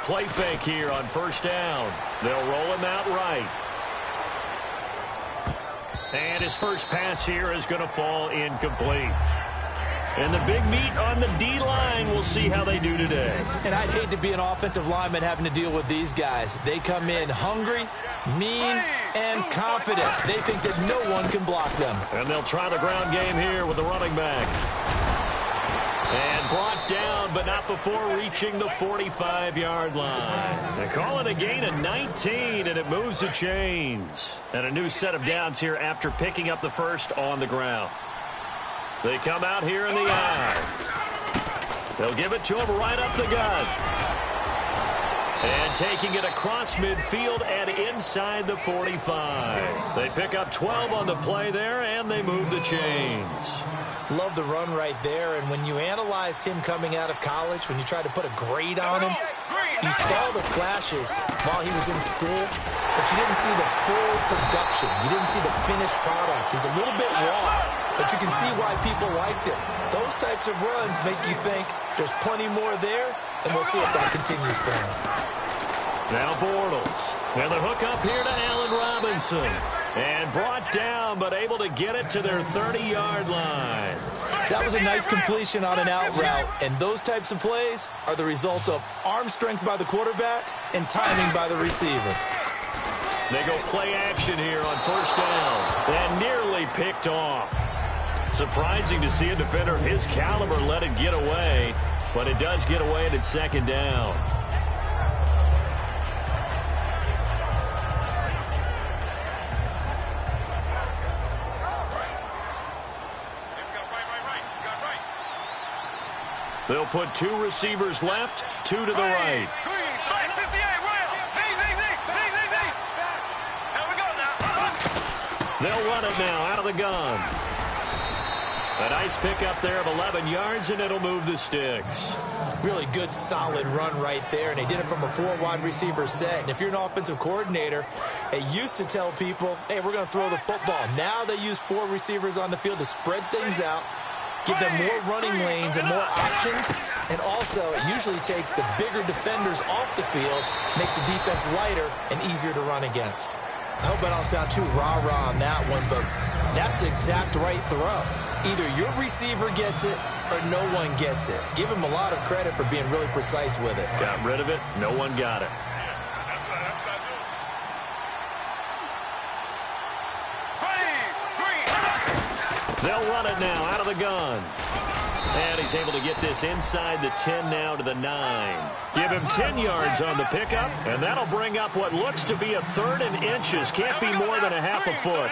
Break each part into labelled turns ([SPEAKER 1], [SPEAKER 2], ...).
[SPEAKER 1] play fake here on first down. They'll roll him out right. And his first pass here is going to fall incomplete. And the big meat on the D-line, we'll see how they do today.
[SPEAKER 2] And I'd hate to be an offensive lineman having to deal with these guys. They come in hungry, mean, and confident. They think that no one can block them.
[SPEAKER 1] And they'll try the ground game here with the running back. And brought down, but not before reaching the 45-yard line. They call it a gain of 19, and it moves the chains. And a new set of downs here after picking up the first on the ground. They come out here in the eye. They'll give it to him right up the gut. And taking it across midfield and inside the 45. They pick up 12 on the play there, and they move the chains.
[SPEAKER 2] Love the run right there, and when you analyzed him coming out of college, when you tried to put a grade on him, you saw the flashes while he was in school, but you didn't see the full production. You didn't see the finished product. He's a little bit raw, but you can see why people liked him. Those types of runs make you think there's plenty more there, and we'll see if that continues for him.
[SPEAKER 1] Now Bortles. And the hook up here to Allen Robinson. And brought down, but able to get it to their 30-yard line.
[SPEAKER 2] That was a nice completion on an out route, and those types of plays are the result of arm strength by the quarterback and timing by the receiver.
[SPEAKER 1] They go play action here on first down, and nearly picked off. Surprising to see a defender of his caliber let it get away, but it does get away and it's second down. They'll put two receivers left, two to the right. They'll run it now out of the gun. A nice pickup there of 11 yards, and it'll move the sticks.
[SPEAKER 2] Really good, solid run right there, and they did it from a four-wide receiver set. And if you're an offensive coordinator, they used to tell people, hey, we're going to throw the football. Now they use four receivers on the field to spread things out, give them more running lanes and more options, and also it usually takes the bigger defenders off the field, makes the defense lighter and easier to run against. I hope I don't sound too rah-rah on that one, but that's the exact right throw. Either your receiver gets it or no one gets it. Give him a lot of credit for being really precise with it.
[SPEAKER 1] Got rid of it. No one got it. They'll run it now out of the gun. And he's able to get this inside the 10 now to the 9. Give him 10 yards on the pickup, and that'll bring up what looks to be a third and inches. Can't be more than a half a foot.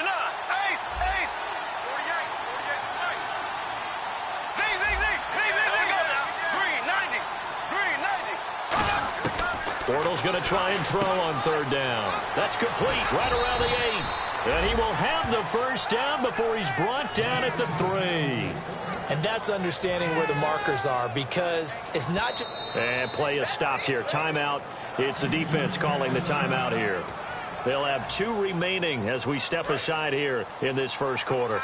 [SPEAKER 1] Bortles going to try and throw on third down. That's complete right around the 8. And he will have the first down before he's brought down at the 3.
[SPEAKER 2] And that's understanding where the markers are, because it's not just...
[SPEAKER 1] And play is stopped here. Timeout. It's the defense calling the timeout here. They'll have 2 remaining as we step aside here in this first quarter.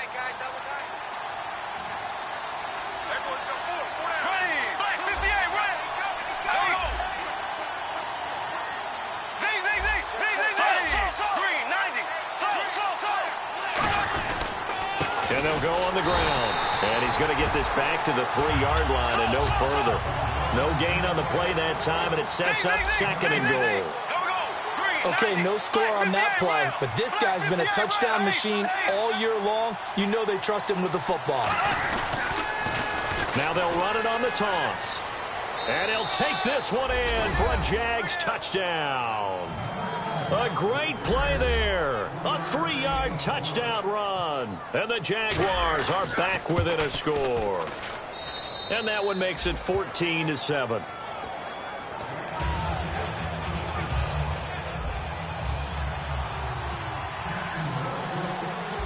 [SPEAKER 1] And they'll go on the ground. And he's going to get this back to the 3-yard line and no further. No gain on the play that time, and it sets up second and goal.
[SPEAKER 2] Okay, no score on that play, but this guy's been a touchdown machine all year long. You know they trust him with the football.
[SPEAKER 1] Now they'll run it on the toss. And he'll take this one in for a Jags touchdown. A great play there. A 3-yard touchdown run. And the Jaguars are back within a score. And that one makes it 14-7.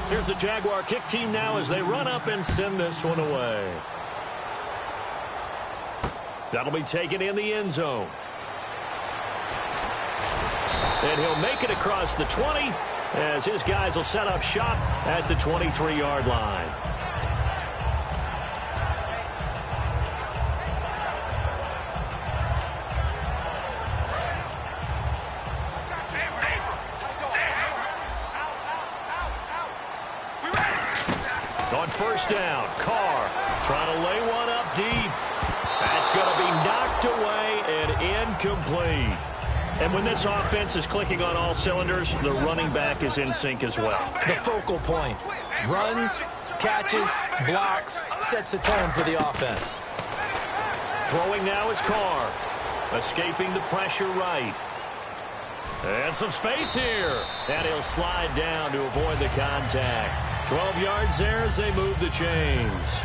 [SPEAKER 1] Here's the Jaguar kick team now as they run up and send this one away. That'll be taken in the end zone. And he'll make it across the 20 as his guys will set up shop at the 23-yard line. On first down, Carr trying to lay one up deep. That's going to be knocked away and incomplete. And when this offense is clicking on all cylinders, the running back is in sync as well.
[SPEAKER 2] The focal point. Runs, catches, blocks, sets the tone for the offense.
[SPEAKER 1] Throwing now is Carr. Escaping the pressure right. And some space here. And he'll slide down to avoid the contact. 12 yards there as they move the chains.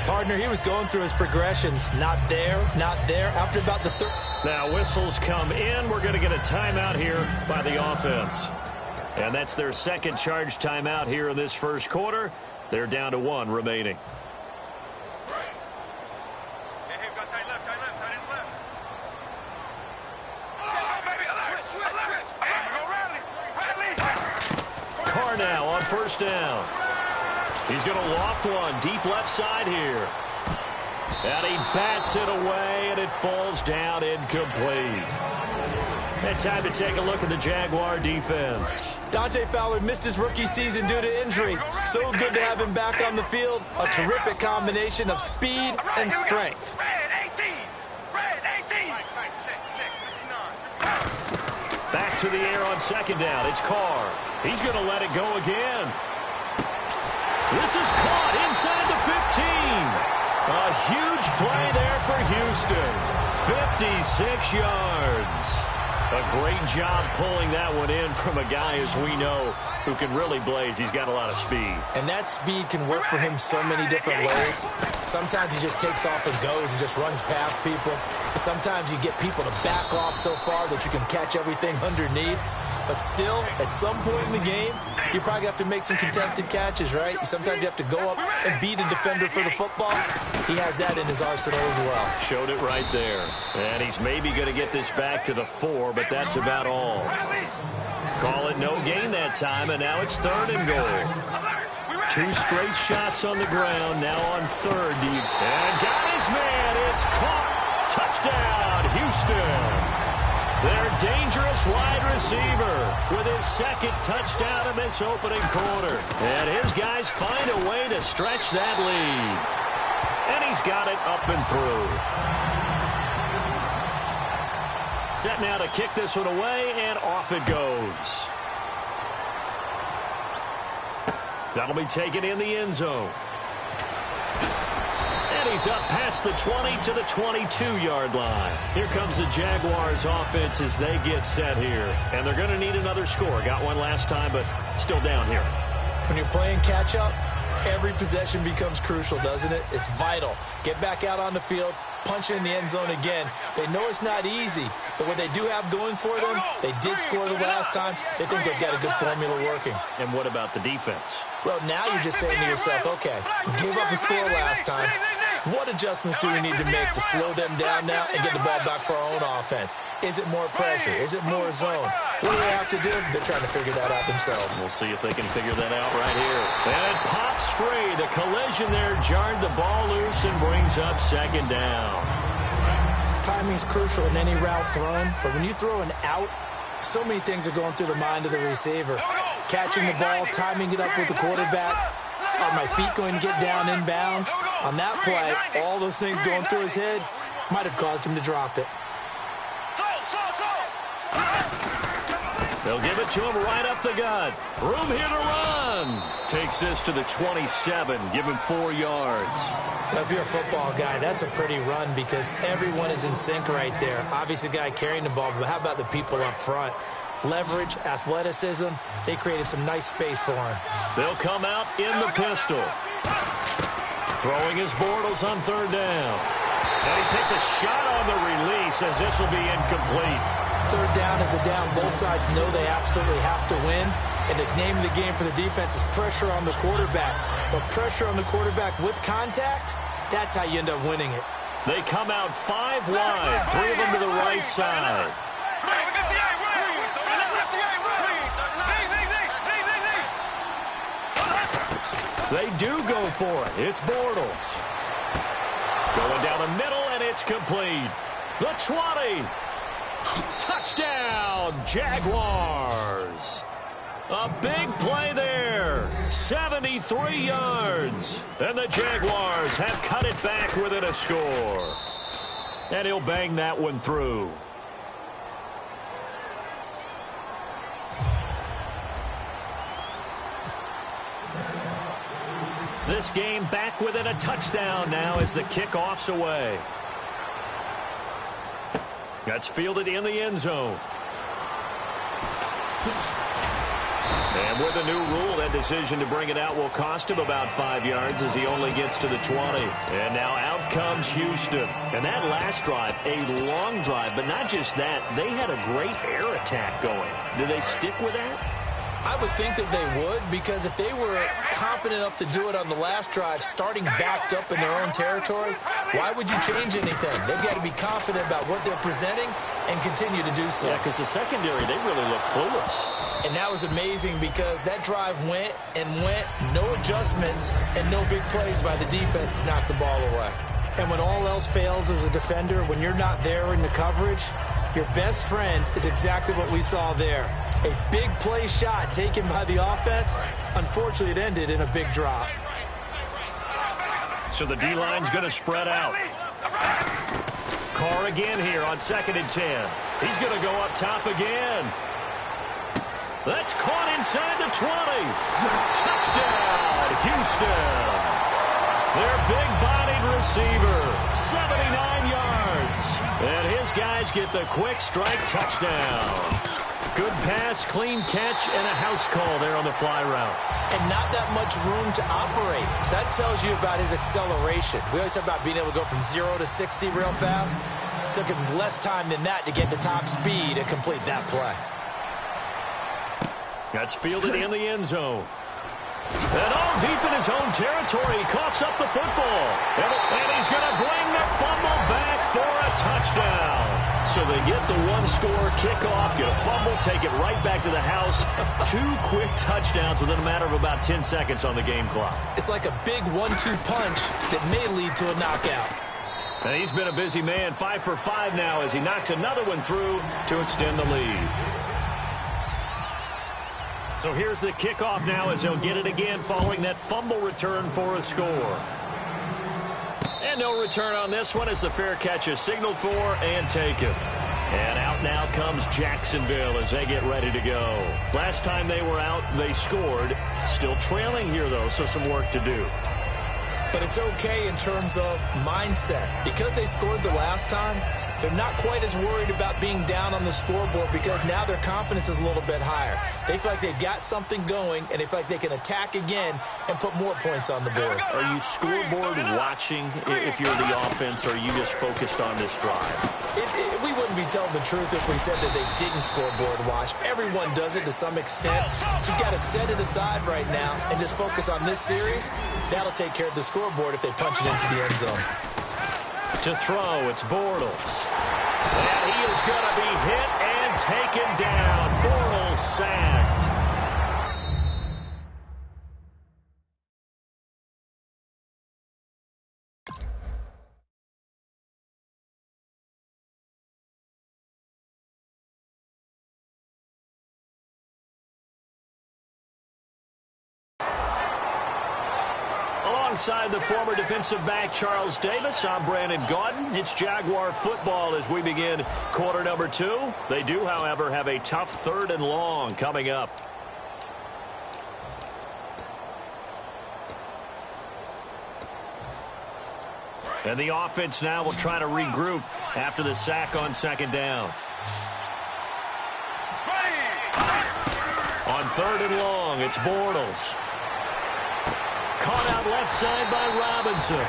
[SPEAKER 2] Partner, he was going through his progressions. Not there, not there. After about the third.
[SPEAKER 1] Now whistles come in. We're going to get a timeout here by the offense. And that's their second charge timeout here in this first quarter. They're down to 1 remaining. Carr now on first down. He's going to loft one deep left side here. And he bats it away, and it falls down incomplete. And time to take a look at the Jaguar defense.
[SPEAKER 2] Dante Fowler missed his rookie season due to injury. So good to have him back on the field. A terrific combination of speed and strength.
[SPEAKER 1] Back to the air on second down. It's Carr. He's going to let it go again. This is caught inside the 15. A huge play there for Houston. 56 yards. A great job pulling that one in from a guy, as we know, who can really blaze. He's got a lot of speed.
[SPEAKER 2] And that speed can work for him so many different ways. Sometimes he just takes off and goes and just runs past people. Sometimes you get people to back off so far that you can catch everything underneath. But still, at some point in the game, you probably have to make some contested catches, right? Sometimes you have to go up and beat a defender for the football. He has that in his arsenal as well.
[SPEAKER 1] Showed it right there. And he's maybe going to get this back to the 4, but that's about all. Call it no gain that time, and now it's 3rd and goal. 2 straight shots on the ground, now on 3rd. And got his man. It's caught. Touchdown, Houston. Their dangerous wide receiver with his 2nd touchdown in this opening quarter. And his guys find a way to stretch that lead. And he's got it up and through. Set now to kick this one away, and off it goes. That'll be taken in the end zone. And he's up past the 20 to the 22-yard line. Here comes the Jaguars offense as they get set here. And they're going to need another score. Got one last time, but still down here.
[SPEAKER 2] When you're playing catch-up, every possession becomes crucial, doesn't it? It's vital. Get back out on the field, punch in the end zone again. They know it's not easy, but what they do have going for them, they did score the last time. They think they've got a good formula working.
[SPEAKER 1] And what about the defense?
[SPEAKER 2] Well, now you're just saying to yourself, okay, gave up a score last time. What adjustments do we need to make to slow them down now and get the ball back for our own offense? Is it more pressure? Is it more zone? What do they have to do? They're trying to figure that out themselves.
[SPEAKER 1] We'll see if they can figure that out right here. And it pops free. The collision there jarred the ball loose and brings up 2nd down.
[SPEAKER 2] Timing's crucial in any route thrown, but when you throw an out, so many things are going through the mind of the receiver. Catching the ball, timing it up with the quarterback. Are my feet going to get down in bounds? On that play, all those things going through his head might have caused him to drop it.
[SPEAKER 1] They'll give it to him right up the gut. Room here to run. Takes this to the 27. Give him 4 yards.
[SPEAKER 2] Now, if you're a football guy, that's a pretty run because everyone is in sync right there. Obviously, the guy carrying the ball, but how about the people up front? Leverage, athleticism, they created some nice space for him.
[SPEAKER 1] They'll come out in the pistol. Throwing his Bortles on 3rd down. And he takes a shot on the release as this will be incomplete.
[SPEAKER 2] 3rd down is the down. Both sides know they absolutely have to win. And the name of the game for the defense is pressure on the quarterback. But pressure on the quarterback with contact, that's how you end up winning it.
[SPEAKER 1] They come out 5 wide, 3 of them to the right side. They do go for it. It's Bortles. Going down the middle, and it's complete. The 20. Touchdown, Jaguars. A big play there. 73 yards. And the Jaguars have cut it back within a score. And he'll bang that one through. This game back within a touchdown now as the kickoff's away. That's fielded in the end zone. And with a new rule, that decision to bring it out will cost him about 5 yards as he only gets to the 20. And now out comes Houston. And that last drive, a long drive, but not just that, they had a great air attack going. Do they stick with that?
[SPEAKER 2] I would think that they would, because if they were confident enough to do it on the last drive, starting backed up in their own territory, why would you change anything? They've got to be confident about what they're presenting and continue to do so.
[SPEAKER 1] Yeah, because the secondary, they really look clueless.
[SPEAKER 2] And that was amazing because that drive went and went, no adjustments and no big plays by the defense to knock the ball away. And when all else fails as a defender, when you're not there in the coverage, your best friend is exactly what we saw there. A big play shot taken by the offense. Unfortunately, it ended in a big drop.
[SPEAKER 1] So the D-line's going to spread out. Carr again here on 2nd and 10. He's going to go up top again. That's caught inside the 20. Touchdown, Houston. Their big-bodied receiver, 79 yards. And his guys get the quick strike touchdown. Good pass, clean catch, and a house call there on the fly route.
[SPEAKER 2] And not that much room to operate. So that tells you about his acceleration. We always talk about being able to go from 0 to 60 real fast. It took him less time than that to get the top speed and complete that play.
[SPEAKER 1] That's fielded in the end zone. And all deep in his own territory, he coughs up the football. And he's going to bring the fumble back for a touchdown. So they get the one-score kickoff, get a fumble, take it right back to the house. 2 quick touchdowns within a matter of about 10 seconds on the game clock.
[SPEAKER 2] It's like a big 1-2 punch that may lead to a knockout.
[SPEAKER 1] And he's been a busy man, 5 for 5 now as he knocks another one through to extend the lead. So here's the kickoff now as they'll get it again following that fumble return for a score. And no return on this one as the fair catch is signaled for and taken. And out now comes Jacksonville as they get ready to go. Last time they were out, they scored. Still trailing here, though, so some work to do.
[SPEAKER 2] But it's okay in terms of mindset. Because they scored the last time, they're not quite as worried about being down on the scoreboard because now their confidence is a little bit higher. They feel like they've got something going, and they feel like they can attack again and put more points on the board.
[SPEAKER 1] Are you scoreboard watching if you're the offense, or are you just focused on this drive?
[SPEAKER 2] We wouldn't be telling the truth if we said that they didn't scoreboard watch. Everyone does it to some extent. So you've got to set it aside right now and just focus on this series. That'll take care of the scoreboard if they punch it into the end zone.
[SPEAKER 1] To throw, it's Bortles. And he is going to be hit and taken down. Bortles sacked. Alongside the former defensive back Charles Davis, I'm Brandon Gaudin. It's Jaguar football as we begin quarter number 2. They do, however, have a tough 3rd and long coming up. And the offense now will try to regroup after the sack on 2nd down. On 3rd and long, it's Bortles. Caught out left side by Robinson.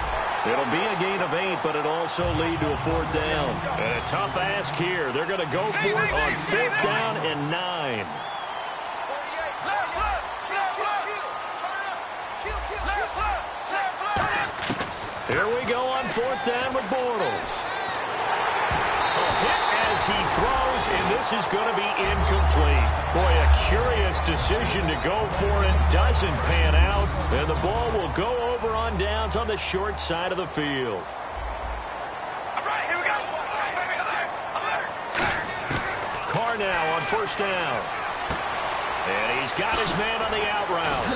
[SPEAKER 1] It'll be a gain of 8, but it'll also lead to a 4th down. And a tough ask here. They're going to go for it on 5th down and 9. Here we go on 4th down with Bortles. A hit as he throws, and this is going to be incomplete. Boy, a curious decision to go for it. Doesn't pan out, and the ball will go over on downs on the short side of the field. Carr now on 1st down. And he's got his man on the out route.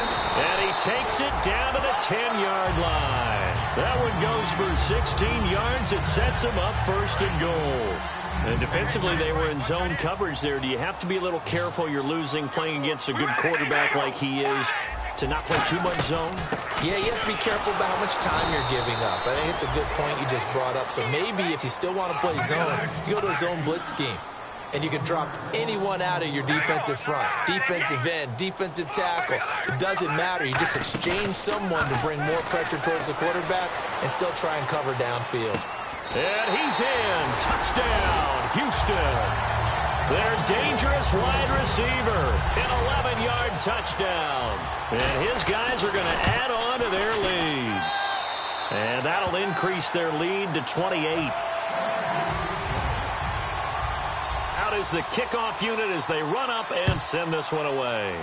[SPEAKER 1] And he takes it down to the 10-yard line. That one goes for 16 yards. It sets him up first and goal. And defensively, they were in zone coverage there. Do you have to be a little careful? You're losing playing against a good quarterback like he is to not play too much zone?
[SPEAKER 2] Yeah, you have to be careful about how much time you're giving up. I think it's a good point you just brought up. So maybe if you still want to play zone, you go to a zone blitz scheme. And you can drop anyone out of your defensive front. Defensive end, defensive tackle. It doesn't matter. You just exchange someone to bring more pressure towards the quarterback and still try and cover downfield.
[SPEAKER 1] And he's in. Touchdown, Houston. Their dangerous wide receiver. An 11-yard touchdown. And his guys are going to add on to their lead. And that'll increase their lead to 28. Out is the kickoff unit as they run up and send this one away.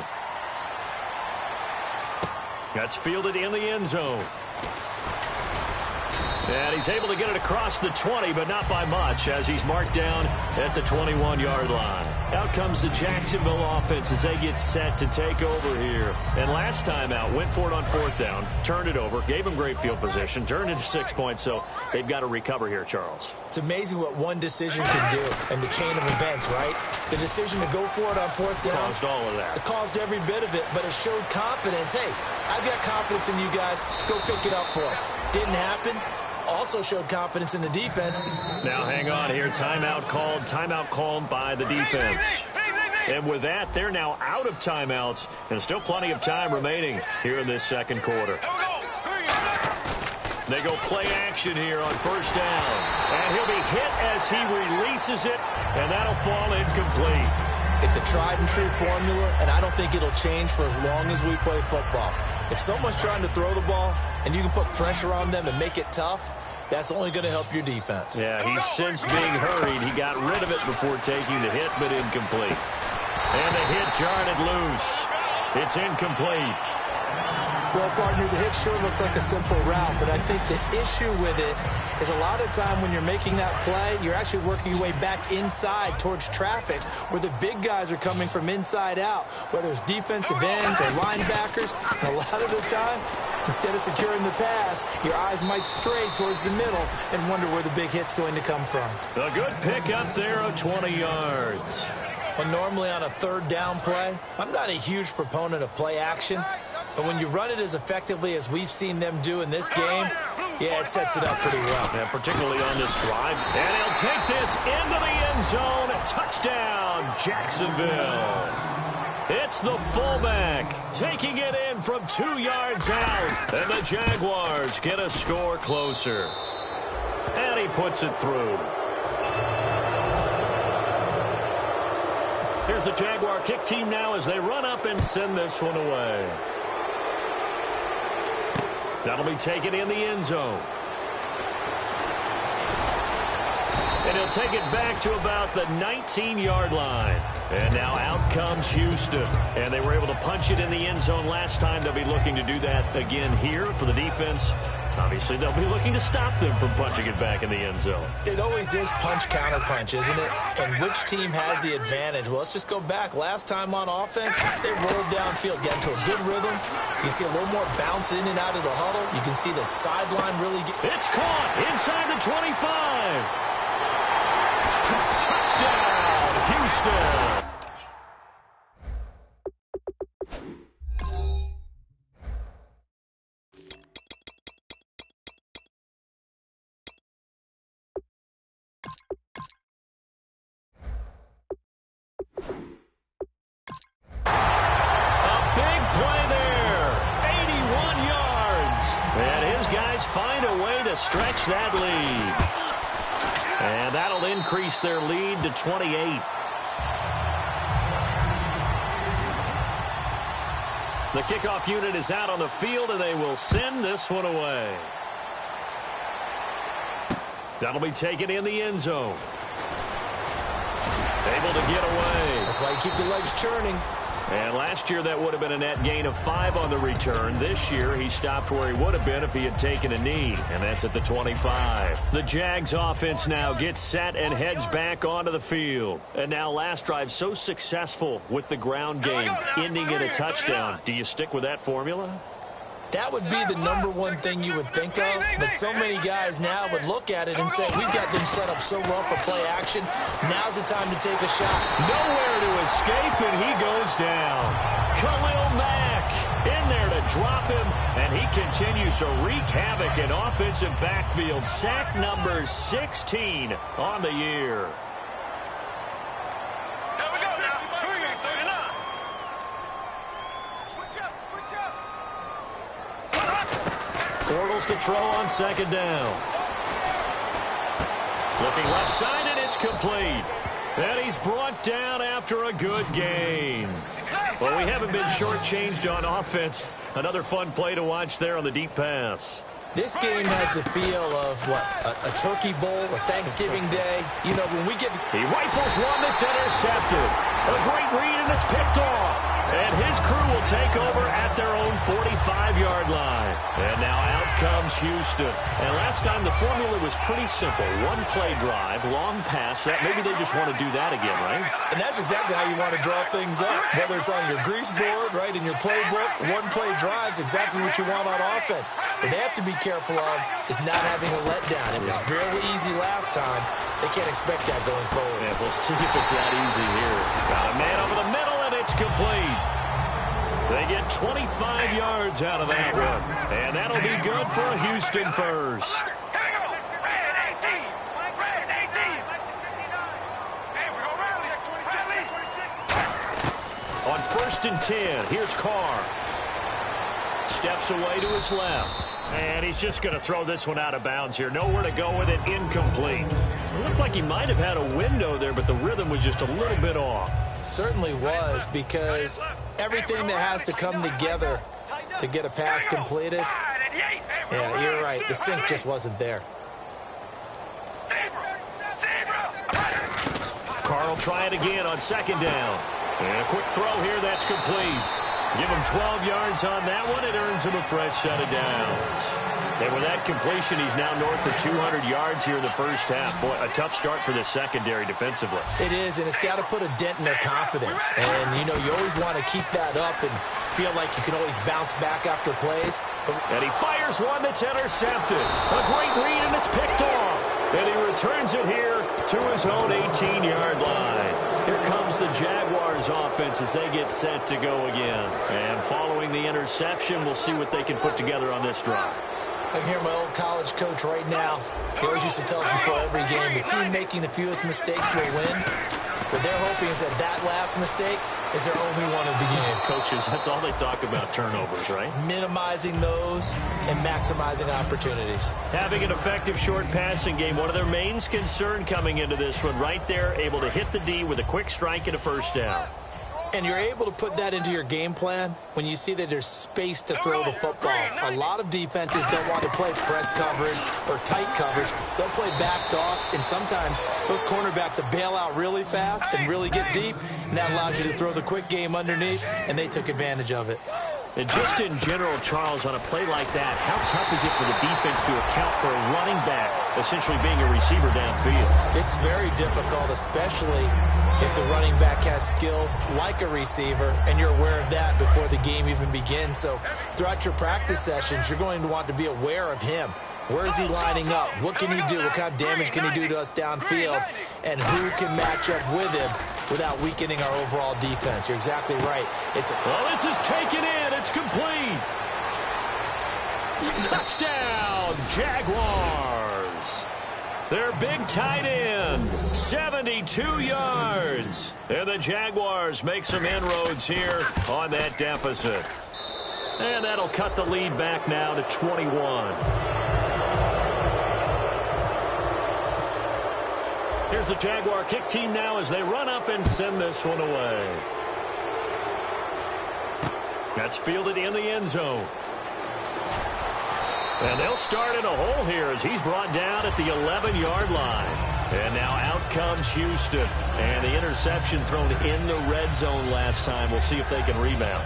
[SPEAKER 1] That's fielded in the end zone. And he's able to get it across the 20, but not by much, as he's marked down at the 21-yard line. Out comes the Jacksonville offense as they get set to take over here. And last time out, went for it on fourth down, turned it over, gave him great field position, turned it to 6 points, so they've got to recover here, Charles.
[SPEAKER 2] It's amazing what one decision can do in the chain of events, right? The decision to go for it on fourth down.
[SPEAKER 1] Caused all of that.
[SPEAKER 2] It caused every bit of it, but it showed confidence. Hey, I've got confidence in you guys. Go pick it up for them. Didn't happen. Also showed confidence in the defense.
[SPEAKER 1] Now hang on here. Timeout called by the defense. And with that, they're now out of timeouts and still plenty of time remaining here in this second quarter. They go play action here on first down. And he'll be hit as he releases it, and that'll fall incomplete.
[SPEAKER 2] It's a tried-and-true formula, and I don't think it'll change for as long as we play football. If someone's trying to throw the ball and you can put pressure on them and make it tough, that's only going to help your defense.
[SPEAKER 1] Yeah, he's since being hurried. He got rid of it before taking the hit, but incomplete. And the hit jarred it loose. It's incomplete.
[SPEAKER 2] Well, partner, the hit sure looks like a simple route, but I think the issue with it is a lot of time when you're making that play, you're actually working your way back inside towards traffic where the big guys are coming from inside out, whether it's defensive ends or linebackers. And a lot of the time, instead of securing the pass, your eyes might stray towards the middle and wonder where the big hit's going to come from.
[SPEAKER 1] A good pick up there of 20 yards.
[SPEAKER 2] Well, normally on a third down play, I'm not a huge proponent of play action. But when you run it as effectively as we've seen them do in this game, yeah, it sets it up pretty well.
[SPEAKER 1] Yeah, particularly on this drive. And he'll take this into the end zone. Touchdown, Jacksonville. It's the fullback taking it in from 2 yards out. And the Jaguars get a score closer. And he puts it through. Here's the Jaguar kick team now as they run up and send this one away. That'll be taken in the end zone. And he'll take it back to about the 19-yard line. And now out comes Houston. And they were able to punch it in the end zone last time. They'll be looking to do that again here for the defense. Obviously, they'll be looking to stop them from punching it back in the end zone.
[SPEAKER 2] It always is punch-counter-punch, isn't it? And which team has the advantage? Well, let's just go back. Last time on offense, they rolled downfield, got into a good rhythm. You can see a little more bounce in and out of the huddle. You can see the sideline really get...
[SPEAKER 1] It's caught inside the 25. Touchdown, Houston. Stretch that lead. And that'll increase their lead to 28. The kickoff unit is out on the field, and they will send this one away. That'll be taken in the end zone. Able to get away.
[SPEAKER 2] That's why you keep the legs churning.
[SPEAKER 1] And last year, that would have been a net gain of 5 on the return. This year, he stopped where he would have been if he had taken a knee, and that's at the 25. The Jags offense now gets set and heads back onto the field. And now last drive so successful with the ground game, ending in a touchdown. Do you stick with that formula?
[SPEAKER 2] That would be the #1 thing you would think of, but so many guys now would look at it and say, we've got them set up so well for play action. Now's the time to take a shot.
[SPEAKER 1] Nowhere to escape, and he goes down. Khalil Mack in there to drop him, and he continues to wreak havoc in offensive backfield. Sack number 16 on the year. Bortles to throw on second down. Looking left side, and it's complete. And he's brought down after a good gain. Well, we haven't been shortchanged on offense. Another fun play to watch there on the deep pass.
[SPEAKER 2] This game has the feel of, what, a turkey bowl, a Thanksgiving day. You know, when we get...
[SPEAKER 1] He rifles one that's intercepted. A great read, and it's picked off. And his crew will take over at their own 45-yard line. And now out comes Houston. And last time the formula was pretty simple. One play drive, long pass. That maybe they just want to do that again, right?
[SPEAKER 2] And that's exactly how you want to draw things up. Whether it's on your grease board, right, in your playbook, one play drive is exactly what you want on offense. What they have to be careful of is not having a letdown. It was fairly easy last time. They can't expect that going forward.
[SPEAKER 1] Yeah, we'll see if it's that easy here. Got a man over the middle, and it's complete. They get 25 yards out of that one. And that'll be good for a Houston first. On 1st and 10, here's Carr. Steps away to his left. And he's just going to throw this one out of bounds here. Nowhere to go with it. Incomplete. It looked like he might have had a window there, but the rhythm was just a little bit off.
[SPEAKER 2] It certainly was, because everything that has to come together to get a pass completed, yeah, you're right. The sync just wasn't there.
[SPEAKER 1] Carr will try it again on second down. And a quick throw here that's complete. Give him 12 yards on that one. It earns him a fresh set of downs. And with that completion, he's now north of 200 yards here in the first half. Boy, a tough start for the secondary defensively.
[SPEAKER 2] It is, and it's got to put a dent in their confidence. And, you know, you always want to keep that up and feel like you can always bounce back after plays.
[SPEAKER 1] And he fires one that's intercepted. A great read, and it's picked off. And he returns it here to his own 18-yard line. Here comes the Jaguars offense as they get set to go again. And following the interception, we'll see what they can put together on this drive.
[SPEAKER 2] I can hear my old college coach right now. He always used to tell us before every game, the team making the fewest mistakes will win. What they're hoping is that that last mistake is their only one of the game.
[SPEAKER 1] Coaches, that's all they talk about, turnovers, right?
[SPEAKER 2] Minimizing those and maximizing opportunities.
[SPEAKER 1] Having an effective short passing game, one of their main concern coming into this one, right there, able to hit the D with a quick strike and a first down.
[SPEAKER 2] And you're able to put that into your game plan when you see that there's space to throw the football. A lot of defenses don't want to play press coverage or tight coverage. They'll play backed off, and sometimes those cornerbacks will bail out really fast and really get deep, and that allows you to throw the quick game underneath, and they took advantage of it.
[SPEAKER 1] And just in general, Charles, on a play like that, how tough is it for the defense to account for a running back essentially being a receiver downfield?
[SPEAKER 2] It's very difficult, especially if the running back has skills like a receiver, and you're aware of that before the game even begins. So throughout your practice sessions, you're going to want to be aware of him. Where is he lining up? What can he do? What kind of damage can he do to us downfield? And who can match up with him without weakening our overall defense? You're exactly right.
[SPEAKER 1] Well, this is taken in. It's complete. Touchdown, Jaguars. Their big tight end, 72 yards. And the Jaguars make some inroads here on that deficit. And that'll cut the lead back now to 21. Here's the Jaguar kick team now as they run up and send this one away. That's fielded in the end zone. And they'll start in a hole here as he's brought down at the 11-yard line. And now out comes Houston. And the interception thrown in the red zone last time. We'll see if they can rebound.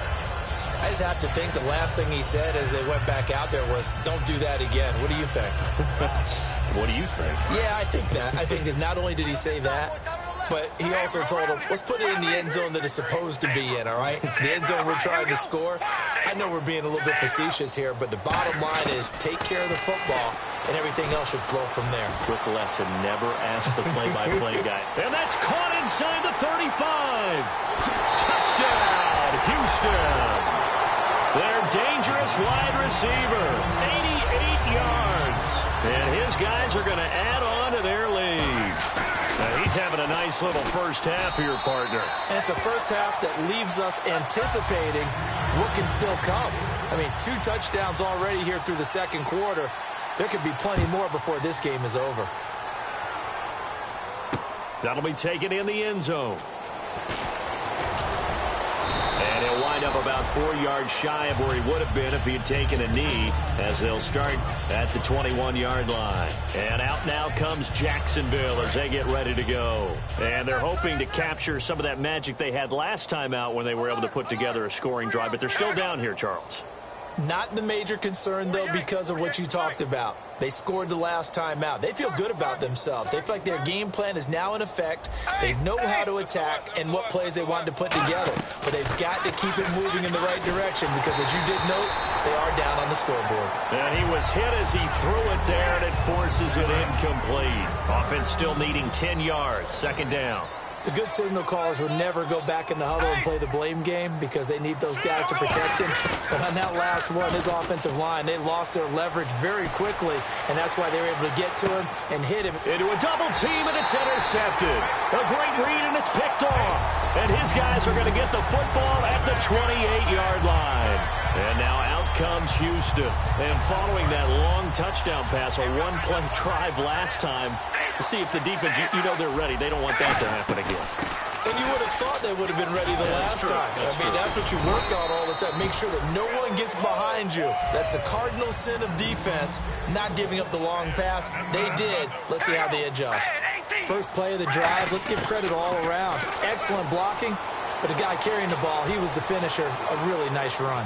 [SPEAKER 2] I just have to think the last thing he said as they went back out there was, don't do that again. What do you think?
[SPEAKER 1] What do you think?
[SPEAKER 2] Yeah, I think that. I think that not only did he say that, But he also told him, let's put it in the end zone that it's supposed to be in, all right? The end zone we're trying to score. I know we're being a little bit facetious here, but the bottom line is take care of the football, and everything else should flow from there.
[SPEAKER 1] Quick lesson, never ask the play-by-play guy. And that's caught inside the 35. Touchdown, Houston. Their dangerous wide receiver, 88 yards. And his guys are going to add on to their lead. He's having a nice little first half here, partner.
[SPEAKER 2] And it's a first half that leaves us anticipating what can still come. I mean, 2 touchdowns already here through the second quarter. There could be plenty more before this game is over.
[SPEAKER 1] That'll be taken in the end zone. And he'll wind up about 4 yards shy of where he would have been if he had taken a knee, as they'll start at the 21-yard line. And out now comes Jacksonville as they get ready to go. And they're hoping to capture some of that magic they had last time out when they were able to put together a scoring drive. But they're still down here, Charles.
[SPEAKER 2] Not the major concern, though, because of what you talked about. They scored the last time out. They feel good about themselves. They feel like their game plan is now in effect. They know how to attack and what plays they wanted to put together. But they've got to keep it moving in the right direction because, as you did note, they are down on the scoreboard.
[SPEAKER 1] And he was hit as he threw it there, and it forces it incomplete. Offense still needing 10 yards. Second down.
[SPEAKER 2] The good signal callers would never go back in the huddle and play the blame game because they need those guys to protect him. But on that last one, his offensive line, they lost their leverage very quickly, and that's why they were able to get to him and hit him.
[SPEAKER 1] Into a double team, and it's intercepted. A great read, and it's picked off. And his guys are going to get the football at the 28-yard line. And now out comes Houston. And following that long touchdown pass, a one-play drive last time, to see if the defense, you know they're ready. They don't want that to happen again.
[SPEAKER 2] And you would have thought they would have been ready the last time. That's what you work on all the time. Make sure that no one gets behind you. That's the cardinal sin of defense, not giving up the long pass. They did. Let's see how they adjust. First play of the drive, let's give credit all around. Excellent blocking, but the guy carrying the ball, he was the finisher. A really nice run.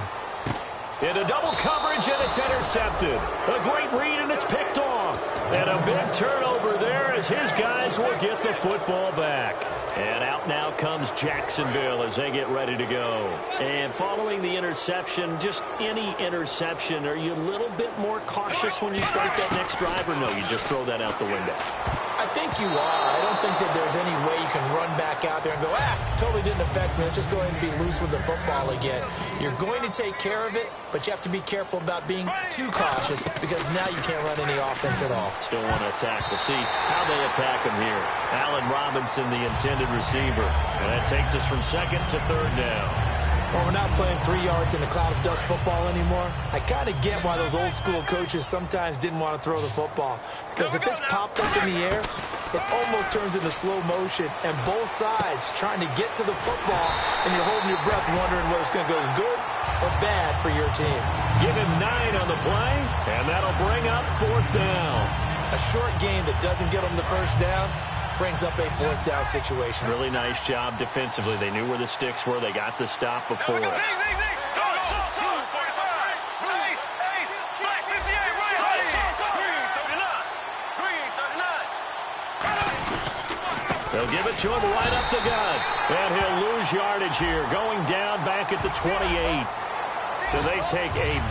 [SPEAKER 1] Into double coverage, and it's intercepted. A great read, and it's picked off. And a big turnover there as his guys will get the football back. And out now comes Jacksonville as they get ready to go. And following the interception, just any interception, are you a little bit more cautious when you start that next drive, or no, you just throw that out the window?
[SPEAKER 2] I think you are. I don't think that there's any way you can run back out there and go, totally didn't affect me. Let's just go ahead and be loose with the football again. You're going to take care of it, but you have to be careful about being too cautious because now you can't run any offense at all.
[SPEAKER 1] Still want to attack. We'll see how they attack him here. Allen Robinson, the intended receiver. And that takes us from second to third down.
[SPEAKER 2] Well, we're not playing 3 yards in a cloud of dust football anymore. I kind of get why those old school coaches sometimes didn't want to throw the football. Because if it's popped up in the air, it almost turns into slow motion. And both sides trying to get to the football, and you're holding your breath wondering whether it's going to go good or bad for your team.
[SPEAKER 1] Give him 9 on the play, and that'll bring up fourth down.
[SPEAKER 2] A short game that doesn't get them the first down brings up a fourth down situation.
[SPEAKER 1] Really nice job defensively. They knew where the sticks were. They got the stop before it. They'll give it to him right up the gut. And he'll lose yardage here, going down back at the 28. So they take a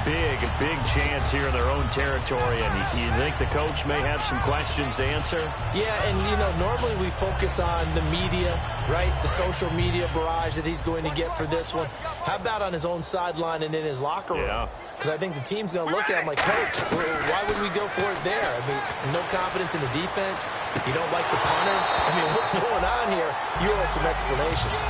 [SPEAKER 1] big chance here in their own territory. And you think the coach may have some questions to answer?
[SPEAKER 2] Yeah, and, normally we focus on the media, right? The social media barrage that he's going to get for this one. How about on his own sideline and in his locker room?
[SPEAKER 1] Yeah.
[SPEAKER 2] Because I think the team's going to look at him like, Coach, why would we go for it there? I mean, no confidence in the defense. You don't like the punter. I mean, what's going on here? You owe some explanations.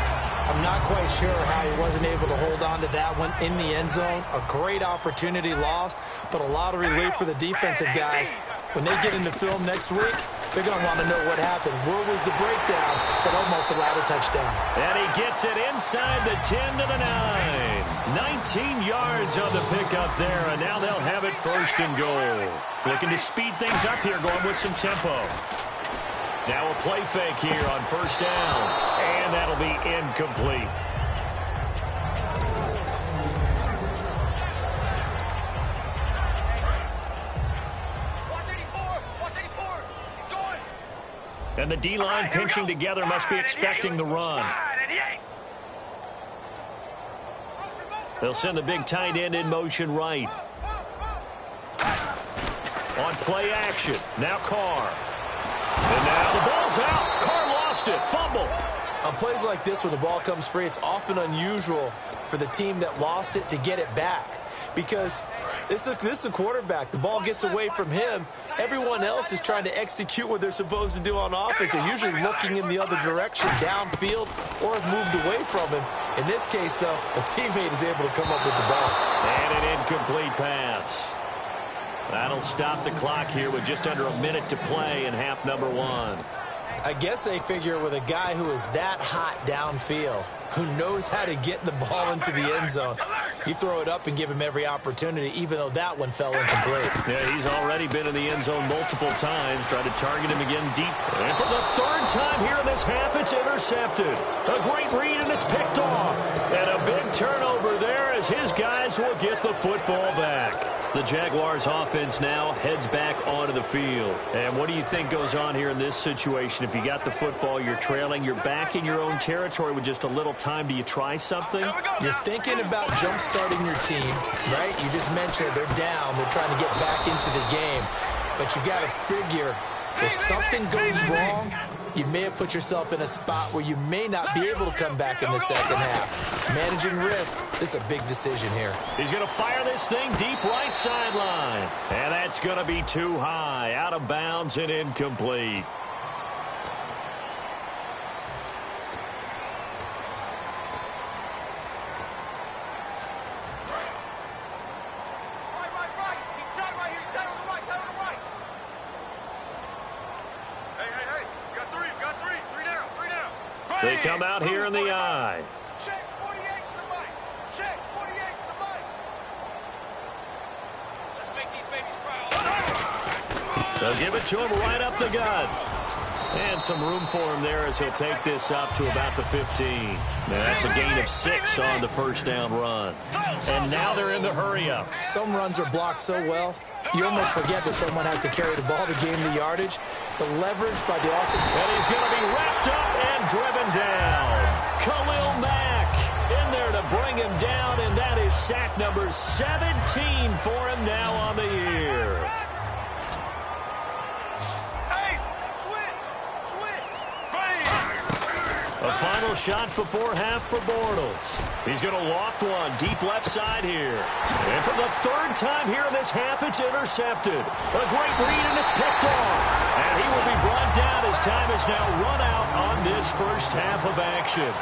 [SPEAKER 2] I'm not quite sure how he wasn't able to hold on to that one in the end zone. A great opportunity lost, but a lot of relief for the defensive guys. When they get into film next week, they're going to want to know what happened. Where was the breakdown that almost allowed a touchdown?
[SPEAKER 1] And he gets it inside the 10 to the 9. 19 yards on the pickup there, and now they'll have it first and goal. Looking to speed things up here, going with some tempo. Now a play fake here on first down, and that'll be incomplete. And the D-line pinching together must be expecting the run. They'll send the big tight end in motion right. On play action. Now Carr. And now the ball's out. Carr lost it. Fumble.
[SPEAKER 2] On plays like this, when the ball comes free, it's often unusual for the team that lost it to get it back. Because this is a quarterback. The ball gets away from him. Everyone else is trying to execute what they're supposed to do on offense. They're usually looking in the other direction, downfield, or have moved away from him. In this case, though, a teammate is able to come up with the ball.
[SPEAKER 1] And an incomplete pass. That'll stop the clock here with just under a minute to play in half number one.
[SPEAKER 2] I guess they figure with a guy who is that hot downfield, who knows how to get the ball into the end zone, you throw it up and give him every opportunity, even though that one fell incomplete.
[SPEAKER 1] Yeah, he's already been in the end zone multiple times. Try to target him again deep. And for the third time here in this half, it's intercepted. A great read, and it's picked off. And a big turnover there as his guys will get the football back. The Jaguars offense now heads back onto the field. And what do you think goes on here in this situation? If you got the football, you're trailing, you're back in your own territory with just a little time. Do you try something?
[SPEAKER 2] You're thinking about jump-starting your team, right? You just mentioned they're down. They're trying to get back into the game. But you got to figure, if something goes wrong, you may have put yourself in a spot where you may not be able to come back in the second half. Managing risk, this is a big decision here.
[SPEAKER 1] He's going to fire this thing deep right sideline. And that's going to be too high, out of bounds and incomplete. They come out here in the eye.
[SPEAKER 3] Check 48 to the mic. Check 48 to the mic. Let's make these babies proud.
[SPEAKER 1] They'll give it to him right up the gut. And some room for him there as he'll take this up to about the 15. Now that's a gain of 6 on the first down run. And now they're in the hurry up.
[SPEAKER 2] Some runs are blocked so well, you almost forget that someone has to carry the ball to gain the yardage. The leverage by the offense.
[SPEAKER 1] And he's going to be wrapped up and driven down. Khalil Mack in there to bring him down, and that is sack number 17 for him now on the year.
[SPEAKER 3] Hey, switch.
[SPEAKER 1] A final shot before half for Bortles. He's going to loft one deep left side here. And for the third time here in this half, it's intercepted. A great read, and it's picked off. And he will be brought down as time is now run out on this first half of action.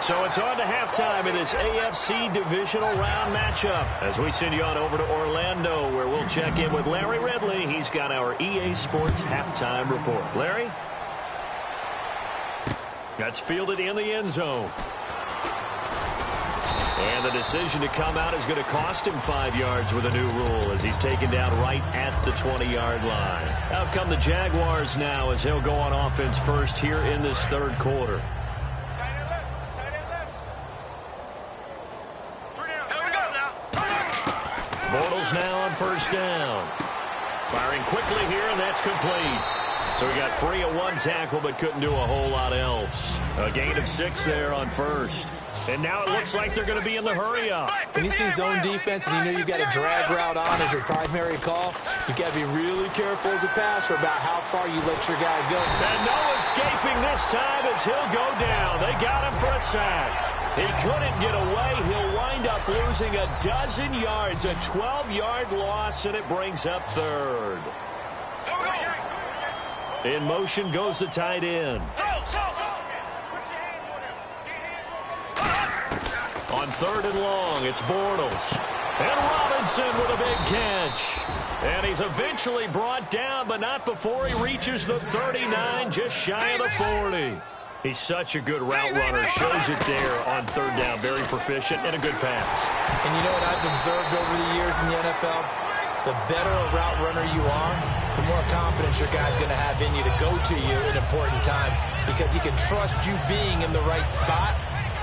[SPEAKER 1] So it's on to halftime in this AFC divisional round matchup as we send you on over to Orlando, where we'll check in with Larry Ridley. He's got our EA Sports halftime report. Larry? That's fielded in the end zone. And the decision to come out is going to cost him 5 yards with a new rule as he's taken down right at the 20-yard line. Out come the Jaguars now as he'll go on offense first here in this third quarter. Bortles now on first down. Firing quickly here, and that's complete. So he got free of one tackle but couldn't do a whole lot else. A gain of 6 there on first. And now it looks like they're going to be in the hurry-up.
[SPEAKER 2] When you see zone defense and you know you've got a drag route on as your primary call, you've got to be really careful as a passer about how far you let your guy go.
[SPEAKER 1] And no escaping this time as he'll go down. They got him for a sack. He couldn't get away. He'll wind up losing a dozen yards, a 12-yard loss, and it brings up third. In motion goes the tight end. On third and long, it's Bortles. And Robinson with a big catch. And he's eventually brought down, but not before he reaches the 39, just shy of the 40. He's such a good route runner. Shows it there on third down. Very proficient and a good pass.
[SPEAKER 2] And you know what I've observed over the years in the NFL? The better a route runner you are, the more confidence your guy's going to have in you to go to you in important times because he can trust you being in the right spot,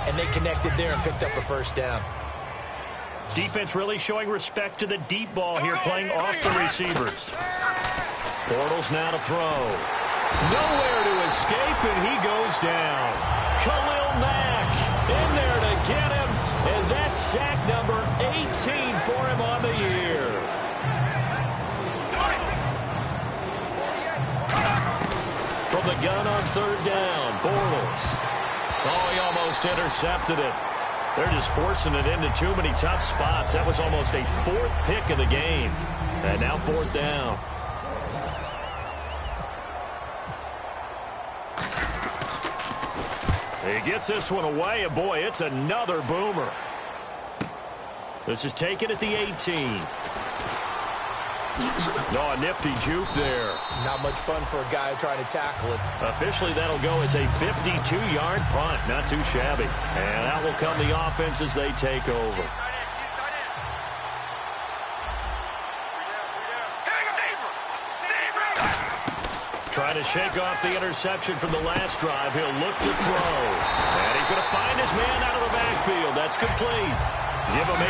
[SPEAKER 2] and they connected there and picked up a first down.
[SPEAKER 1] Defense really showing respect to the deep ball here, playing off the receivers. Bortles now to throw. Nowhere to escape, and he goes down. Khalil Mack in there to get him, and that's sack number 18 for him on the year. From the gun on third down, Bortles. Oh, he almost intercepted it. They're just forcing it into too many tough spots. That was almost a fourth pick of the game. And now fourth down. He gets this one away, and boy, it's another boomer. This is taken at the 18. Oh, a nifty juke there.
[SPEAKER 2] Not much fun for a guy trying to tackle it.
[SPEAKER 1] Officially, that'll go as a 52-yard punt. Not too shabby. And out will come the offense as they take over. Trying to shake off the interception from the last drive. He'll look to throw. And he's going to find his man out of the backfield. That's complete. Give him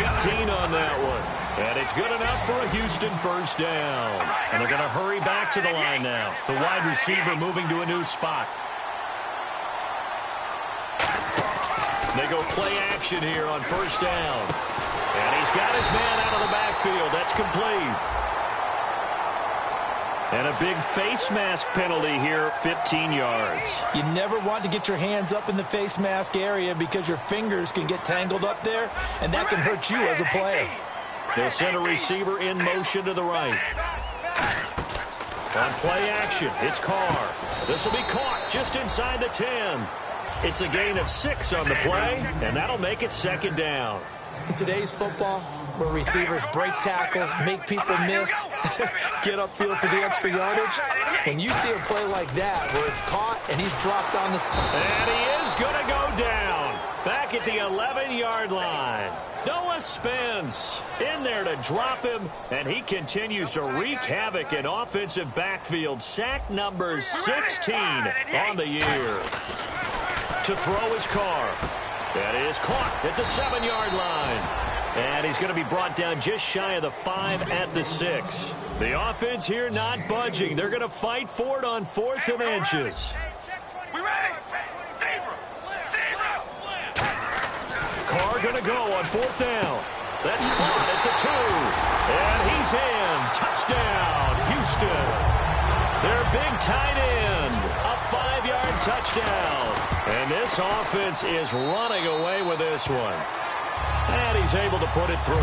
[SPEAKER 1] 18 on that one. And it's good enough for a Houston first down. And they're going to hurry back to the line now. The wide receiver moving to a new spot. They go play action here on first down. And he's got his man out of the backfield. That's complete. And a big face mask penalty here, 15 yards.
[SPEAKER 2] You never want to get your hands up in the face mask area because your fingers can get tangled up there, and that can hurt you as a player.
[SPEAKER 1] They'll send a receiver in motion to the right. On play action, it's Carr. This will be caught just inside the 10. It's a gain of 6 on the play, and that'll make it second down.
[SPEAKER 2] In today's football, where receivers break tackles, make people miss, get upfield for the extra yardage, when you see a play like that where it's caught and he's dropped on the spot.
[SPEAKER 1] And he is going to go down back at the 11-yard line. Noah Spence in there to drop him, and he continues to wreak havoc in offensive backfield. Sack number 16 on the year. To throw his Carr. That is caught at the 7-yard line. And he's going to be brought down just shy of the 5 at the 6. The offense here not budging. They're going to fight for it on 4th and inches. Carr going to go on 4th down. That's caught at the 2. And he's in. Touchdown, Houston. Their big tight end. A 5-yard touchdown. And this offense is running away with this one. And he's able to put it through.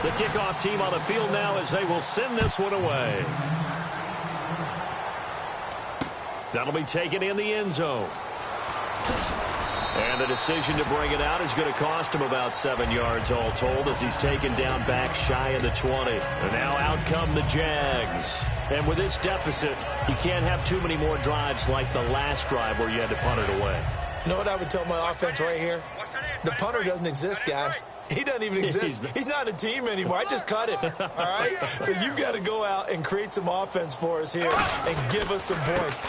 [SPEAKER 1] The kickoff team on the field now as they will send this one away. That'll be taken in the end zone. And the decision to bring it out is going to cost him about 7 yards all told as he's taken down back shy of the 20. And now out come the Jags. And with this deficit, you can't have too many more drives like the last drive where you had to punt it away.
[SPEAKER 2] You know what I would tell my offense right here? The punter doesn't exist, guys. He doesn't even exist. He's not a team anymore. I just cut him. All right? So you've got to go out and create some offense for us here and give us some points.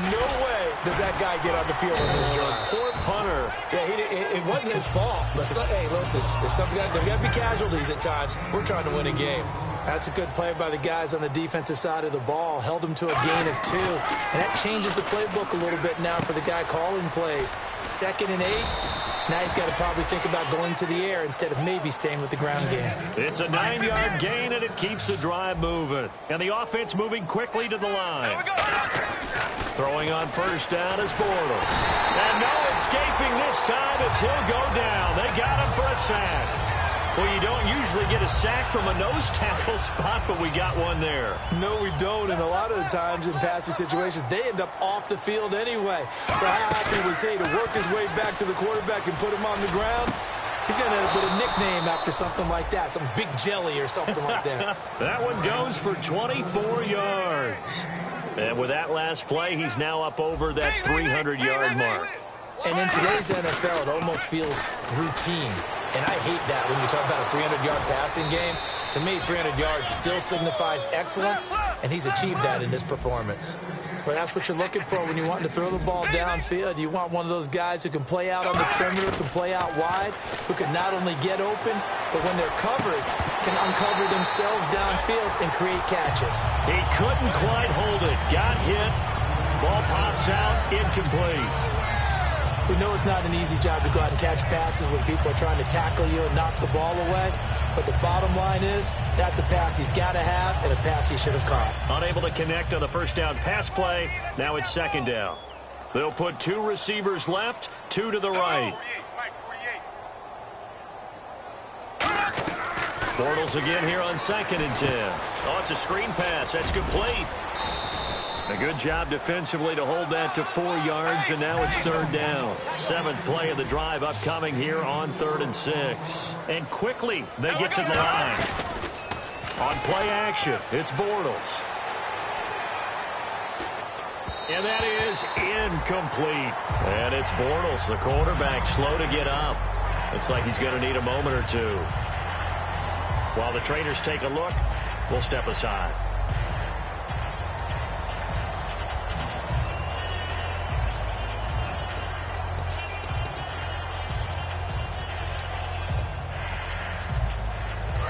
[SPEAKER 2] No way does that guy get on the field on this drive.
[SPEAKER 1] Poor punter.
[SPEAKER 2] Yeah, it wasn't his fault. But hey, listen, there's got to be casualties at times. We're trying to win a game. That's a good play by the guys on the defensive side of the ball. Held them to a gain of 2. And that changes the playbook a little bit now for the guy calling plays. 2nd and 8. Now he's got to probably think about going to the air instead of maybe staying with the ground game.
[SPEAKER 1] It's a 9-yard gain, and it keeps the drive moving. And the offense moving quickly to the line. Throwing on first down is Bortles. And no escaping this time as he'll go down. They got him for a sack. Well, you don't usually get a sack from a nose tackle spot, but we got one there.
[SPEAKER 2] No, we don't, and a lot of the times in passing situations, they end up off the field anyway. So how happy was he to work his way back to the quarterback and put him on the ground? He's going to end up with a nickname after something like that, some Big Jelly or something like that.
[SPEAKER 1] That one goes for 24 yards. And with that last play, he's now up over that 300-yard mark.
[SPEAKER 2] And in today's NFL, it almost feels routine. And I hate that when you talk about a 300-yard passing game. To me, 300 yards still signifies excellence, and he's achieved that in this performance. Well, that's what you're looking for when you want to throw the ball downfield. You want one of those guys who can play out on the perimeter, can play out wide, who can not only get open, but when they're covered, can uncover themselves downfield and create catches.
[SPEAKER 1] He couldn't quite hold it. Got hit. Ball pops out. Incomplete.
[SPEAKER 2] We know it's not an easy job to go out and catch passes when people are trying to tackle you and knock the ball away. But the bottom line is, that's a pass he's got to have and a pass he should have caught.
[SPEAKER 1] Unable to connect on the first down pass play. Now it's second down. They'll put 2 receivers left, 2 to the right. Bortles again here on 2nd and 10. Oh, it's a screen pass. That's complete. A good job defensively to hold that to 4 yards, and now it's 3rd down. 7th play of the drive upcoming here on 3rd and 6. And quickly they get to the line. On play action, it's Bortles. And that is incomplete. And it's Bortles, the quarterback, slow to get up. Looks like he's going to need a moment or two. While the trainers take a look, we'll step aside.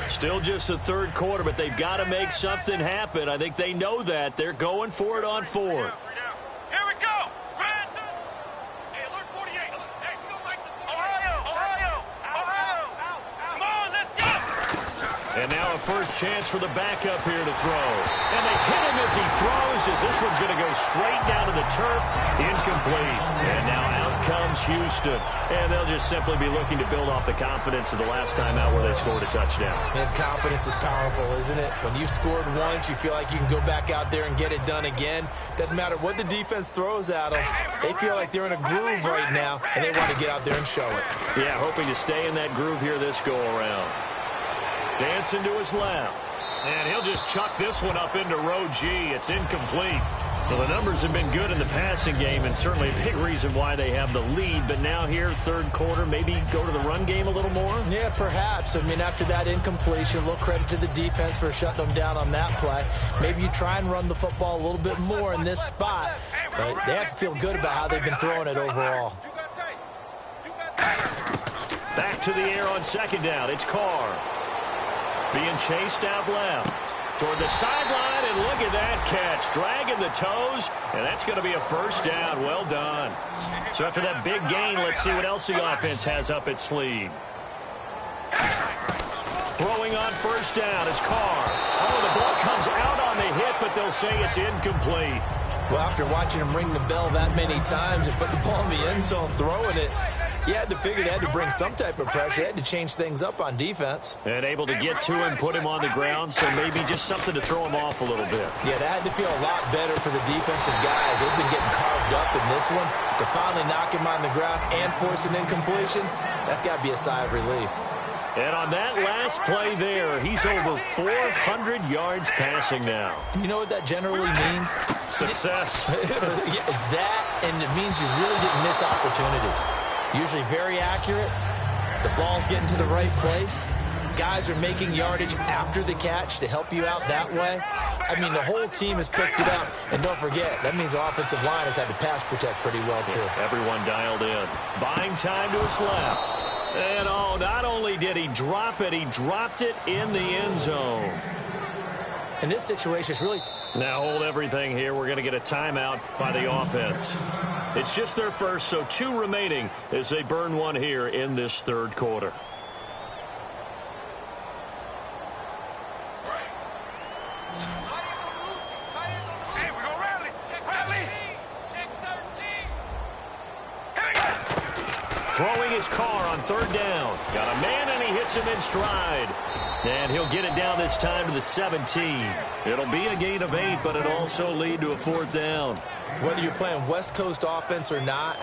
[SPEAKER 1] Still just the 3rd quarter, but they've got to make something happen. I think they know that. They're going for it on 4th.
[SPEAKER 3] Here we go. Hey, alert 48. Hey, we go back to Ohio. Come on, let's go.
[SPEAKER 1] And now a first chance for the backup here to throw. And they hit him as he throws, as this one's going to go straight down to the turf. Incomplete. And now out comes Houston. And they'll just simply be looking to build off the confidence of the last time out where they scored a touchdown.
[SPEAKER 2] And confidence is powerful, isn't it? When you've scored once, you feel like you can go back out there and get it done again. Doesn't matter what the defense throws at them. They feel like they're in a groove right now, and they want to get out there and show it.
[SPEAKER 1] Yeah, hoping to stay in that groove here this go-around. Dancing to his left. And he'll just chuck this one up into row G. It's incomplete. Well, the numbers have been good in the passing game, and certainly a big reason why they have the lead. But now here, 3rd quarter, maybe go to the run game a little more?
[SPEAKER 2] Yeah, perhaps. I mean, after that incompletion, a little credit to the defense for shutting them down on that play. Maybe you try and run the football a little bit more in this spot. But they have to feel good about how they've been throwing it overall.
[SPEAKER 1] Back to the air on 2nd down. It's Carr. Being chased out left. Toward the sideline, and look at that catch. Dragging the toes, and that's going to be a first down. Well done. So after that big gain, let's see what else the offense has up its sleeve. Throwing on first down is Carr. Oh, the ball comes out on the hit, but they'll say it's incomplete.
[SPEAKER 2] Well, after watching him ring the bell that many times and put the ball in the end zone, throwing it, you had to figure they had to bring some type of pressure. They had to change things up on defense.
[SPEAKER 1] And able to get to him, put him on the ground, so maybe just something to throw him off a little bit.
[SPEAKER 2] Yeah, that had to feel a lot better for the defensive guys. They've been getting carved up in this one. To finally knock him on the ground and force an incompletion, that's got to be a sigh of relief.
[SPEAKER 1] And on that last play there, he's over 400 yards passing now.
[SPEAKER 2] You know what that generally means?
[SPEAKER 1] Success.
[SPEAKER 2] That, and it means you really didn't miss opportunities. Usually very accurate. The ball's getting to the right place. Guys are making yardage after the catch to help you out that way. I mean, the whole team has picked it up. And don't forget, that means the offensive line has had to pass protect pretty well, too.
[SPEAKER 1] Yeah, everyone dialed in. Buying time to his left. And, oh, not only did he drop it, he dropped it in the end zone.
[SPEAKER 2] In this situation, it's really...
[SPEAKER 1] Now hold everything here. We're going to get a timeout by the offense. It's just their first, so 2 remaining as they burn one here in this 3rd quarter.
[SPEAKER 3] Hey, we go rally. Check rally. Check 13.
[SPEAKER 1] Throwing his Carr on 3rd down. Got a man, and he hits him in stride. And he'll get it down this time to the 17. It'll be a gain of 8, but it'll also lead to a 4th down.
[SPEAKER 2] Whether you're playing West Coast offense or not,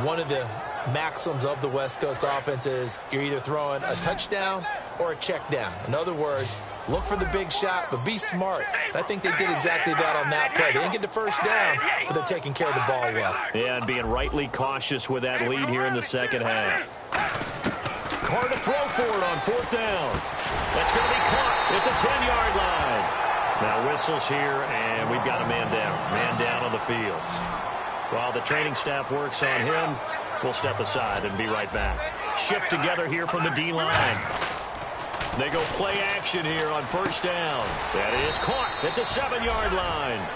[SPEAKER 2] one of the maxims of the West Coast offense is you're either throwing a touchdown or a check down. In other words, look for the big shot, but be smart. And I think they did exactly that on that play. They didn't get the first down, but they're taking care of the ball well.
[SPEAKER 1] Yeah, and being rightly cautious with that lead here in the second half. Carr to throw for it on 4th down. That's going to be caught at the 10-yard line. Now whistles here, and we've got a man down. Man down on the field. While the training staff works on him, we'll step aside and be right back. Shift together here from the D-line. They go play action here on first down. That is caught at the 7-yard line.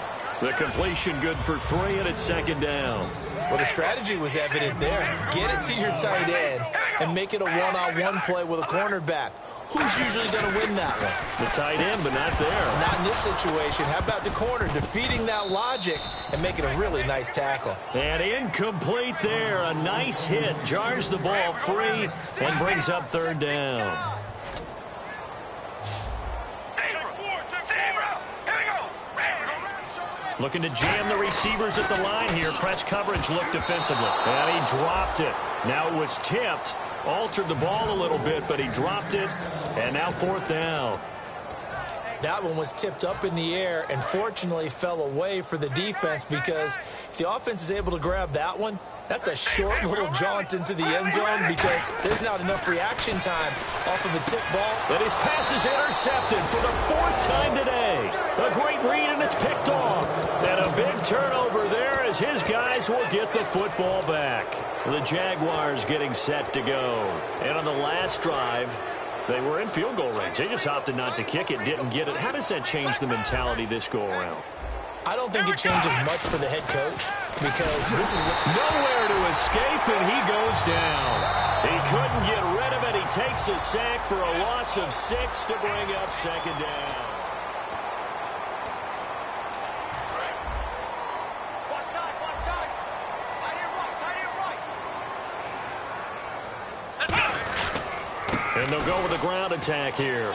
[SPEAKER 1] The completion good for 3, and it's second down.
[SPEAKER 2] Well, the strategy was evident there. Get it to your tight end and make it a one-on-one play with a cornerback. Who's usually going to win that one?
[SPEAKER 1] The tight end, but not there.
[SPEAKER 2] Not in this situation. How about the corner defeating that logic and making a really nice tackle?
[SPEAKER 1] And incomplete there. A nice hit. Jars the ball free and brings up third down. Looking to jam the receivers at the line here. Press coverage look defensively. And he dropped it. Now it was tipped. Altered the ball a little bit, but he dropped it. And now fourth down.
[SPEAKER 2] That one was tipped up in the air and fortunately fell away for the defense, because if the offense is able to grab that one, that's a short little jaunt into the end zone because there's not enough reaction time off of a tip ball.
[SPEAKER 1] But his pass is intercepted for the 4th time today. A great read, and it's picked off. And a big turnover there as his guys will get the football back. The Jaguars getting set to go. And on the last drive, they were in field goal range. They just opted not to kick it, didn't get it. How does that change the mentality this go-around?
[SPEAKER 2] I don't think it changes much for the head coach, because this is
[SPEAKER 1] nowhere to escape, and he goes down. He couldn't get rid of it. He takes a sack for a loss of 6 to bring up second down. And they'll go with a ground attack here.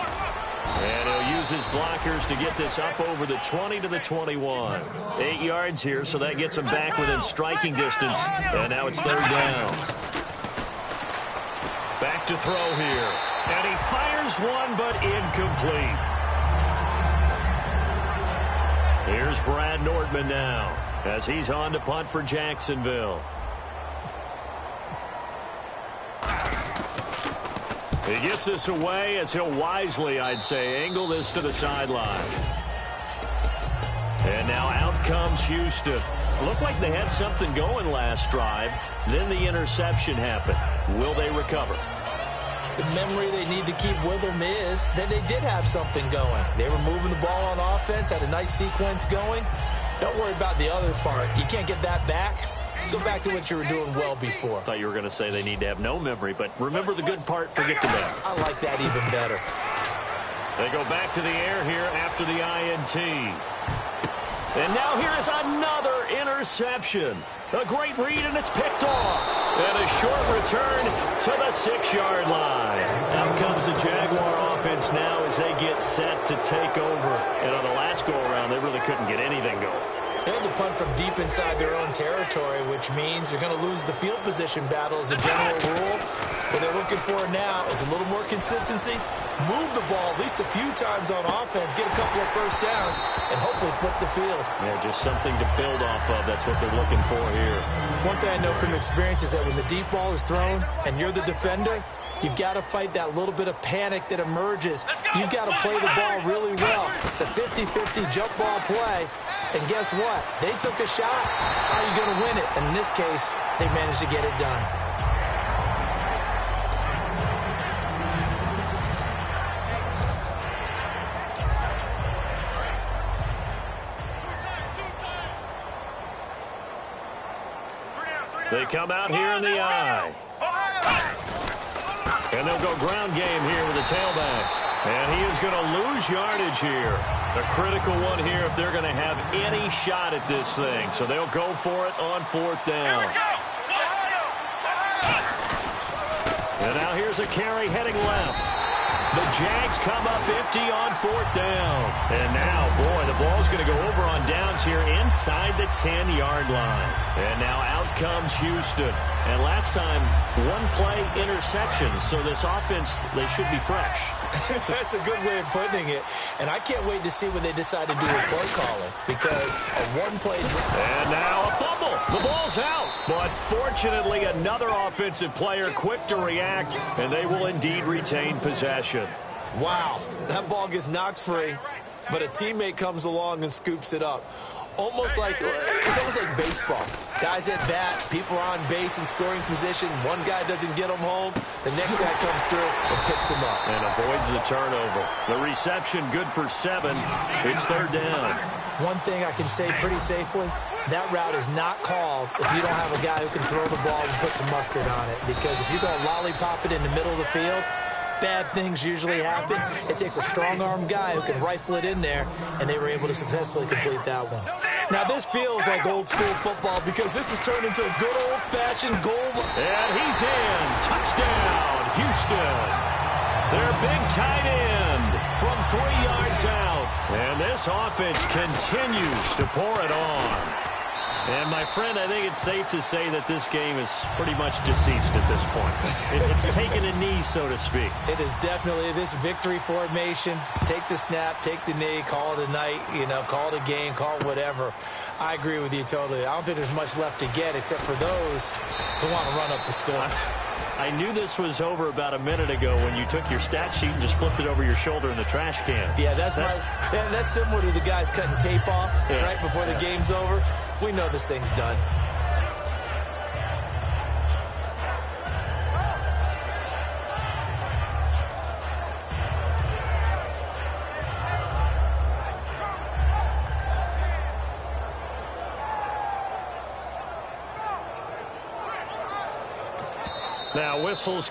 [SPEAKER 1] And he'll use his blockers to get this up over the 20 to the 21. 8 yards here, so that gets him back within striking distance. And now it's third down. Back to throw here. And he fires one, but incomplete. Here's Brad Nordman now as he's on to punt for Jacksonville. He gets this away as he'll wisely, I'd say, angle this to the sideline. And now out comes Houston. Looked like they had something going last drive. Then the interception happened. Will they recover?
[SPEAKER 2] The memory they need to keep with them is that they did have something going. They were moving the ball on offense, had a nice sequence going. Don't worry about the other part. You can't get that back. Let's go back to what you were doing well before.
[SPEAKER 1] I thought you were going to say they need to have no memory, but remember the good part, forget the bad.
[SPEAKER 2] I like that even better.
[SPEAKER 1] They go back to the air here after the INT. And now here is another interception. A great read, and it's picked off. And a short return to the 6-yard line. Out comes the Jaguar offense now as they get set to take over. And on the last go-around, they really couldn't get anything going.
[SPEAKER 2] They had to punt from deep inside their own territory, which means you're going to lose the field position battle as a general rule. What they're looking for now is a little more consistency, move the ball at least a few times on offense, get a couple of first downs, and hopefully flip the field.
[SPEAKER 1] Yeah, just something to build off of. That's what they're looking for here.
[SPEAKER 2] One thing I know from experience is that when the deep ball is thrown and you're the defender, you've got to fight that little bit of panic that emerges. You've got to play the ball really well. It's a 50-50 jump ball play. And guess what? They took a shot. How are you going to win it? And in this case, they managed to get it done.
[SPEAKER 1] They come out here in the eye. And they'll go ground game here with the tailback. And he is going to lose yardage here. A critical one here if they're going to have any shot at this thing. So they'll go for it on fourth down. And now here's a carry heading left. The Jags come up empty on fourth down. And now, boy, the ball's going to go over on downs here inside the 10-yard line. And now out comes Houston. And last time, one play interception. So this offense, they should be fresh.
[SPEAKER 2] That's a good way of putting it. And I can't wait to see what they decide to do with play calling, because a one-play drive.
[SPEAKER 1] And now a fumble. The ball's out. But fortunately, another offensive player quick to react, and they will indeed retain possession.
[SPEAKER 2] Wow, that ball gets knocked free. but a teammate comes along and scoops it up. It's almost like baseball. Guys at bat, people are on base in scoring position. One guy doesn't get them home. The next guy comes through and picks him up.
[SPEAKER 1] And avoids the turnover. The reception good for 7. It's 3rd down.
[SPEAKER 2] One thing I can say pretty safely, that route is not called if you don't have a guy who can throw the ball and put some mustard on it. Because if you're going to lollipop it in the middle of the field, bad things usually happen. It takes a strong-armed guy who can rifle it in there, and they were able to successfully complete that one. Now, this feels like old-school football because this has turned into a good old-fashioned goal.
[SPEAKER 1] And he's in. Touchdown, Houston. Their big tight end from 3 yards out. And this offense continues to pour it on. And, my friend, I think it's safe to say that this game is pretty much deceased at this point. It's taken a knee, so to speak.
[SPEAKER 2] It is definitely this victory formation. Take the snap, take the knee, call it a night, call it a game, call it whatever. I agree with you totally. I don't think there's much left to get except for those who want to run up the score.
[SPEAKER 1] I knew this was over about a minute ago when you took your stat sheet and just flipped it over your shoulder in the trash can.
[SPEAKER 2] Yeah, that's similar to the guys cutting tape off right before the game's over. We know this thing's done.
[SPEAKER 1] Now whistles